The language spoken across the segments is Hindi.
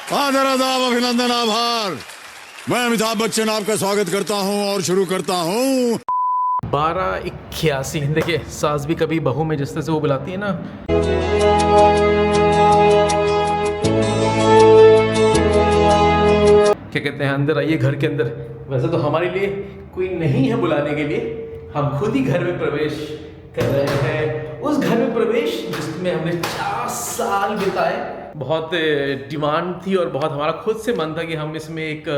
आदर आदाब अभिनंदन आभार। मैं अमिताभ बच्चन आपका स्वागत करता हूं और शुरू करता हूं 1281। देखिए सास भी कभी बहू में जिस तरह से वो बुलाती है ना, क्या कहते हैं, अंदर आइए घर के अंदर। वैसे तो हमारे लिए कोई नहीं है बुलाने के लिए, हम खुद ही घर में प्रवेश कर रहे हैं। उस घर में प्रवेश जिसमें हमने 4 साल बिताए। बहुत डिमांड थी और बहुत हमारा खुद से मन था कि हम इसमें एक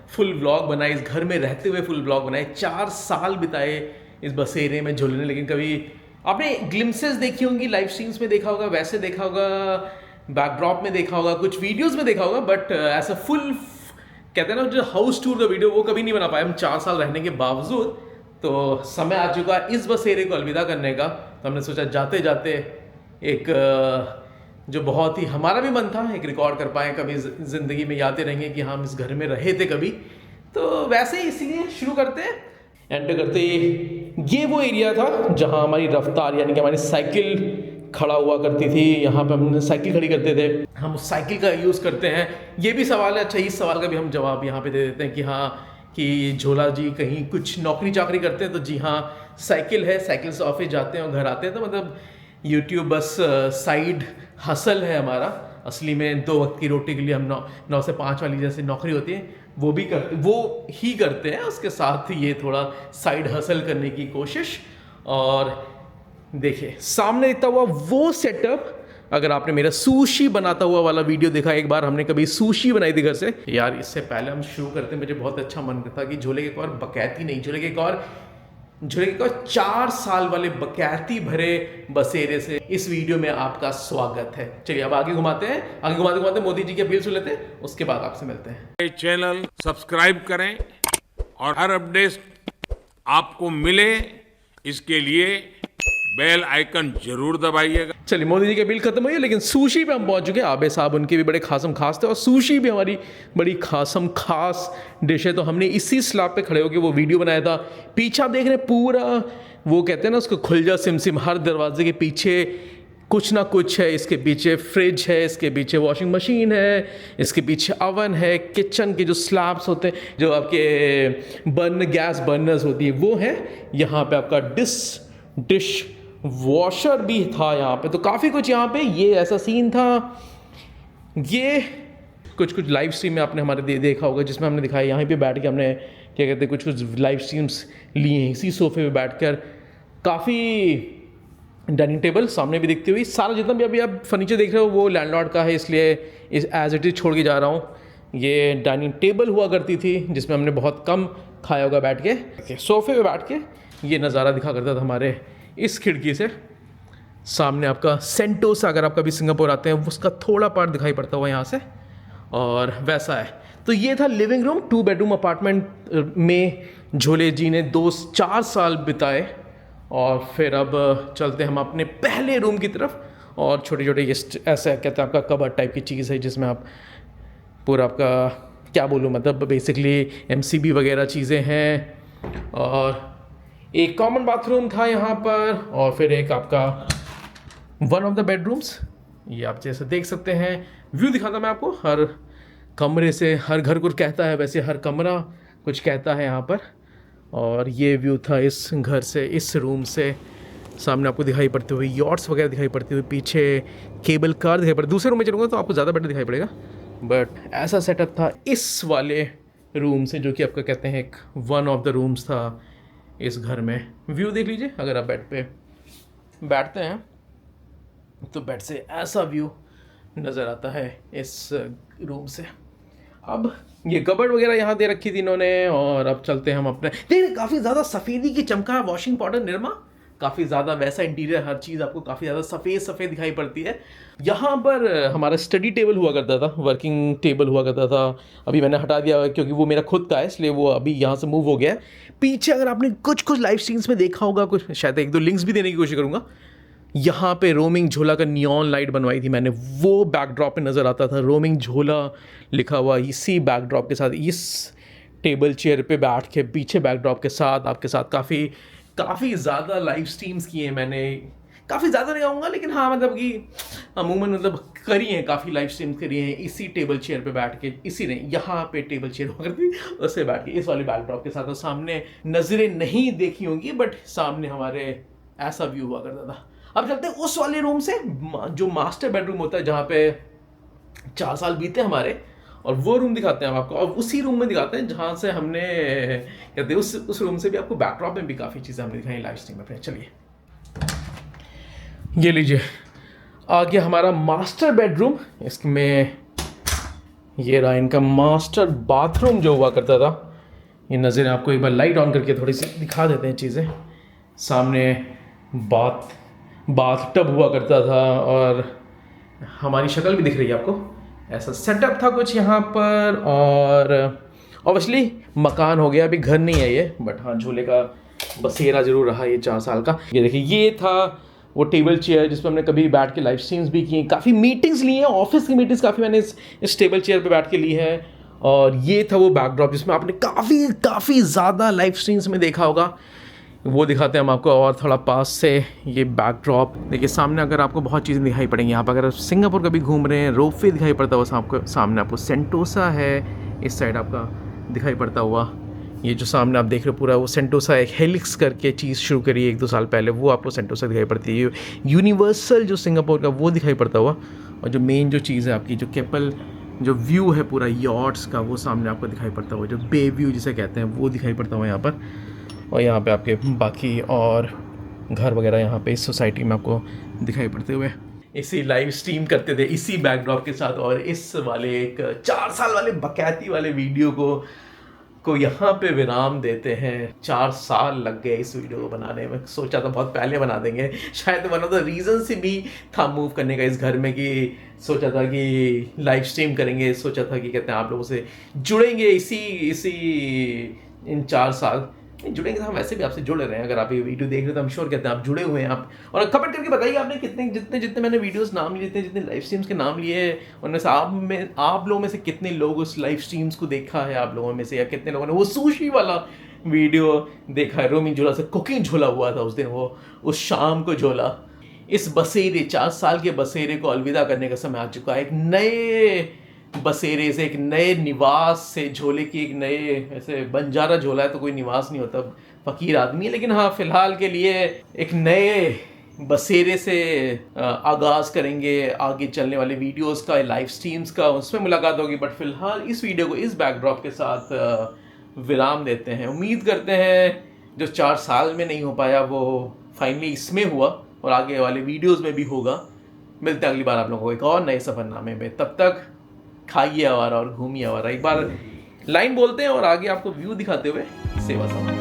फुल व्लॉग बनाए, इस घर में रहते हुए फुल व्लॉग बनाए। 4 साल बिताए इस बसेरे में झूलने। लेकिन कभी आपने ग्लिम्सेस देखी होंगी, लाइव स्ट्रीम्स में देखा होगा, वैसे देखा होगा, बैकड्रॉप में देखा होगा, कुछ वीडियोस में देखा होगा, बट ऐसा फुल कहते हैं ना जो हाउस टूर का वीडियो, वो कभी नहीं बना पाए हम 4 साल रहने के बावजूद। तो समय आ चुका इस बसेरे को अलविदा करने का। तो हमने सोचा जाते जाते एक जो बहुत ही हमारा भी मन था एक रिकॉर्ड कर पाए, कभी ज़िंदगी में यादें रहेंगे कि हम इस घर में रहे थे कभी। तो वैसे ही इसीलिए शुरू करते हैं। एंटर करते ये वो एरिया था जहाँ हमारी रफ्तार यानी कि हमारी साइकिल खड़ा हुआ करती थी। यहाँ पे हम साइकिल खड़ी करते थे, हम उस साइकिल का यूज़ करते हैं। ये भी सवाल है, अच्छा इस सवाल का भी हम जवाब यहाँ पे दे देते हैं कि हाँ, कि झोला जी कहीं कुछ नौकरी चाकरी करते हैं। तो जी हाँ, साइकिल है, साइकिल से ऑफिस जाते हैं और घर आते हैं। तो मतलब यूट्यूब बस साइड हसल है हमारा। असली में 2 वक्त की रोटी के लिए हम 9 से 5 वाली जैसे नौकरी होती है वो ही करते हैं। उसके साथ ही ये थोड़ा साइड हसल करने की कोशिश। और देखिए सामने दिखता हुआ वो सेटअप, अगर आपने मेरा सुशी बनाता हुआ वाला वीडियो देखा, एक बार हमने कभी सुशी बनाई थी घर से यार। इससे पहले हम शुरू करते, मुझे बहुत अच्छा मन था कि झोले के एक और बकैती नहीं, झोले के एक और 4 साल वाले बकैती भरे बसेरे से इस वीडियो में आपका स्वागत है। चलिए अब आगे घुमाते हैं, आगे घुमाते घुमाते मोदी जी के अपील सुन लेते हैं, उसके बाद आपसे मिलते हैं। चैनल सब्सक्राइब करें और हर अपडेट आपको मिले इसके लिए बेल आइकन जरूर दबाइएगा। चलिए मोदी जी के बिल खत्म हुई है, लेकिन सुशी पे हम पहुंच चुके हैं। आबे साहब उनके भी बड़े खासम खास थे और सुशी भी हमारी बड़ी खासम खास डिश है। तो हमने इसी स्लैब पे खड़े होकर वो वीडियो बनाया था। पीछे आप देख रहे हैं पूरा वो कहते हैं ना उसको खुल जा सिम, हर दरवाजे के पीछे कुछ ना कुछ है। इसके पीछे फ्रिज है, इसके पीछे वॉशिंग मशीन है, इसके पीछे अवन है, किचन के जो स्लैब्स होते हैं, जो आपके गैस बर्नर्स होती है वो है। यहाँ पे आपका डिश वॉशर भी था यहाँ पे। तो काफ़ी कुछ यहाँ पे, ये ऐसा सीन था। ये कुछ लाइव स्ट्रीम में आपने हमारे देखा होगा जिसमें हमने दिखाया, यहाँ पे बैठ के हमने क्या कहते हैं कुछ लाइव स्ट्रीम्स लिए हैं इसी सोफे पे बैठकर। काफ़ी डाइनिंग टेबल सामने भी दिखती हुई। सारा जितना भी अभी आप फर्नीचर देख रहे हो वो लैंडलॉर्ड का है, इसलिए एज इट इज़ छोड़ के जा रहा हूँ। ये डाइनिंग टेबल हुआ करती थी जिसमें हमने बहुत कम खाया होगा बैठ के। सोफे पे बैठ के ये नज़ारा दिखा करता था हमारे इस खिड़की से। सामने आपका सेंटोसा, अगर आप कभी सिंगापुर आते हैं उसका थोड़ा पार्ट दिखाई पड़ता हुआ यहाँ से, और वैसा है। तो ये था लिविंग रूम। 2 बेडरूम अपार्टमेंट में झोले जी ने 4 साल बिताए। और फिर अब चलते हम अपने पहले रूम की तरफ। और छोटे छोटे ये ऐसा कहते हैं आपका कबर्ड टाइप की चीज़ है जिसमें आप पूरा आपका क्या बोलूँ, मतलब बेसिकली MCB वगैरह चीज़ें हैं। और एक कॉमन बाथरूम था यहाँ पर, और फिर एक आपका वन ऑफ द बेडरूम्स। ये आप जैसे देख सकते हैं व्यू दिखाता मैं आपको हर कमरे से। हर घर को कहता है वैसे, हर कमरा कुछ कहता है यहाँ पर। और ये व्यू था इस घर से, इस रूम से। सामने आपको दिखाई पड़ते हुए यॉट्स वगैरह दिखाई पड़ती हुई, पीछे केबल कार दिखाई पड़ती। दूसरे रूम में चलूँगा तो आपको ज़्यादा बेटर दिखाई पड़ेगा, बट ऐसा सेटअप था इस वाले रूम से, जो कि आपका कहते हैं एक वन ऑफ द रूम्स था इस घर में। व्यू देख लीजिए, अगर आप बेड पे बैठते हैं तो बेड से ऐसा व्यू नज़र आता है इस रूम से। अब ये कबर्ड वगैरह यहाँ दे रखी थी इन्होंने। और अब चलते हैं हम अपने, देखिए काफ़ी ज़्यादा सफ़ेदी की चमका, वॉशिंग पाउडर निरमा, काफ़ी ज़्यादा वैसा इंटीरियर, हर चीज़ आपको काफ़ी ज़्यादा सफ़ेद दिखाई पड़ती है। यहाँ पर हमारा स्टडी टेबल हुआ करता था, वर्किंग टेबल हुआ करता था। अभी मैंने हटा दिया क्योंकि वो मेरा खुद का है, इसलिए वो अभी यहाँ से मूव हो गया है। पीछे अगर आपने कुछ लाइव स्ट्रीम्स में देखा होगा, कुछ शायद 1-2 लिंक्स भी देने की कोशिश करूँगा। यहाँ पे रोमिंग झोला का नियॉन लाइट बनवाई थी मैंने, वो बैकड्रॉप पे नज़र आता था, रोमिंग झोला लिखा हुआ इसी बैकड्रॉप के साथ, इस टेबल चेयर पे बैठ के पीछे बैकड्रॉप के साथ आपके साथ काफ़ी ज़्यादा लाइव स्ट्रीम्स किए मैंने। काफ़ी ज़्यादा नहीं आऊँगा, लेकिन हाँ मतलब कि अमूमन मतलब करी हैं, काफ़ी लाइव स्ट्रीम करी हैं इसी टेबल चेयर पे बैठ के, इसी नहीं यहाँ पे टेबल चेयर हुआ करती उससे बैठ के इस वाले बैकड्रॉप के साथ। और सामने नज़रें नहीं देखी होंगी बट सामने हमारे ऐसा व्यू हुआ करता था। अब चलते हैं उस वाले रूम से जो मास्टर बेडरूम होता है, जहाँ पे 4 साल बीते हमारे, और वो रूम दिखाते हैं हम आपको, और उसी रूम में दिखाते हैं जहाँ से हमने कहते हैं उस रूम से भी आपको बैकड्रॉप में भी काफ़ी चीज़ें हमने दिखाई लाइव स्ट्रीम में। चलिए ये लीजिए आ गया हमारा मास्टर बेडरूम। इसमें ये रहा इनका मास्टर बाथरूम जो हुआ करता था। ये नज़रें आपको एक बार लाइट ऑन करके थोड़ी सी दिखा देते हैं चीज़ें। सामने बाथ टब हुआ करता था और हमारी शक्ल भी दिख रही है आपको। ऐसा सेटअप था कुछ यहाँ पर, और ऑब्वियसली मकान हो गया, अभी घर नहीं है ये, बट हाँ झूले का बसेरा जरूर रहा ये 4 साल का। ये देखिए ये था वो टेबल चेयर जिस पर हमने कभी बैठ के लाइव स्ट्रीम्स भी की, काफ़ी मीटिंग्स ली हैं, ऑफिस की मीटिंग्स काफ़ी मैंने इस टेबल चेयर पे बैठ के ली है। और ये था वो बैकड्रॉप जिसमें आपने काफ़ी ज़्यादा लाइव स्ट्रीम्स में देखा होगा, वो दिखाते हैं हम आपको। और थोड़ा पास से ये बैकड्रॉप देखिए, सामने अगर आपको बहुत चीज़ें दिखाई पड़ेंगी यहाँ पर। अगर सिंगापुर कभी घूम रहे हैं, रोपवे दिखाई पड़ता हुआ आपको, सामने आपको सेंटोसा है इस साइड आपका दिखाई पड़ता हुआ। ये जो सामने आप देख रहे हो पूरा वो सेंटोसा, एक हेलिक्स करके चीज़ शुरू करी 1-2 साल पहले, वो आपको सेंटोसा दिखाई पड़ती है। यूनिवर्सल जो सिंगापुर का वो दिखाई पड़ता हुआ, और जो मेन जो चीज़ है आपकी जो केपल जो व्यू है पूरा यॉट्स का, वो सामने आपको दिखाई पड़ता हुआ, जो बे व्यू जिसे कहते हैं वो दिखाई पड़ता हुआ यहाँ पर। और यहाँ पे आपके बाकी और घर वगैरह यहाँ पे इस सोसाइटी में आपको दिखाई पड़ते हुए। इसी लाइव स्ट्रीम करते थे इसी बैकड्रॉप के साथ, और इस वाले एक 4 साल वाले बकैती वाले वीडियो को यहाँ पे विराम देते हैं। 4 साल लग गए इस वीडियो को बनाने में। सोचा था बहुत पहले बना देंगे, शायद वन ऑफ द रीज़न से भी था मूव करने का इस घर में, कि सोचा था कि लाइव स्ट्रीम करेंगे, सोचा था कि कहते हैं आप लोगों से जुड़ेंगे इसी इन 4 साल जुड़ेंगे। तो हम वैसे भी आपसे जुड़ रहे हैं, अगर आप ये वीडियो देख रहे हो तो हम श्योर कहते हैं आप जुड़े हुए हैं आप। और कमेंट करके बताइए आपने जितने मैंने वीडियोस नाम लिए थे, जितने लाइव स्ट्रीम्स के नाम लिए हैं, उनमें से आप लोगों में से कितने लोग उस लाइव स्ट्रीम्स को देखा है आप लोगों में से, या कितने लोगों ने वो सुशी वाला वीडियो देखा है। रोमिंग झूला से कुकिंग झूला हुआ था उस दिन, वो उस शाम को झूला। इस बसेरे 4 साल के बसेरे को अलविदा करने का समय आ चुका है। एक नए बसेरे से, एक नए निवास से, झोले की एक नए, ऐसे बंजारा झोला है तो कोई निवास नहीं होता, फकीर आदमी है, लेकिन हाँ फिलहाल के लिए एक नए बसेरे से आगाज़ करेंगे आगे चलने वाले वीडियोस का, लाइव स्ट्रीम्स का, उसमें मुलाकात होगी। बट फिलहाल इस वीडियो को इस बैकड्रॉप के साथ विराम देते हैं। उम्मीद करते हैं जो 4 साल में नहीं हो पाया वो फाइनली इसमें हुआ और आगे वाले वीडियोस में भी होगा। मिलते हैं अगली बार आप लोगों को एक और नए सफरनामे में। तब तक खाइए आवारा और घूमिए आवारा। एक बार लाइन बोलते हैं और आगे आपको व्यू दिखाते हुए सेवा समाप्त।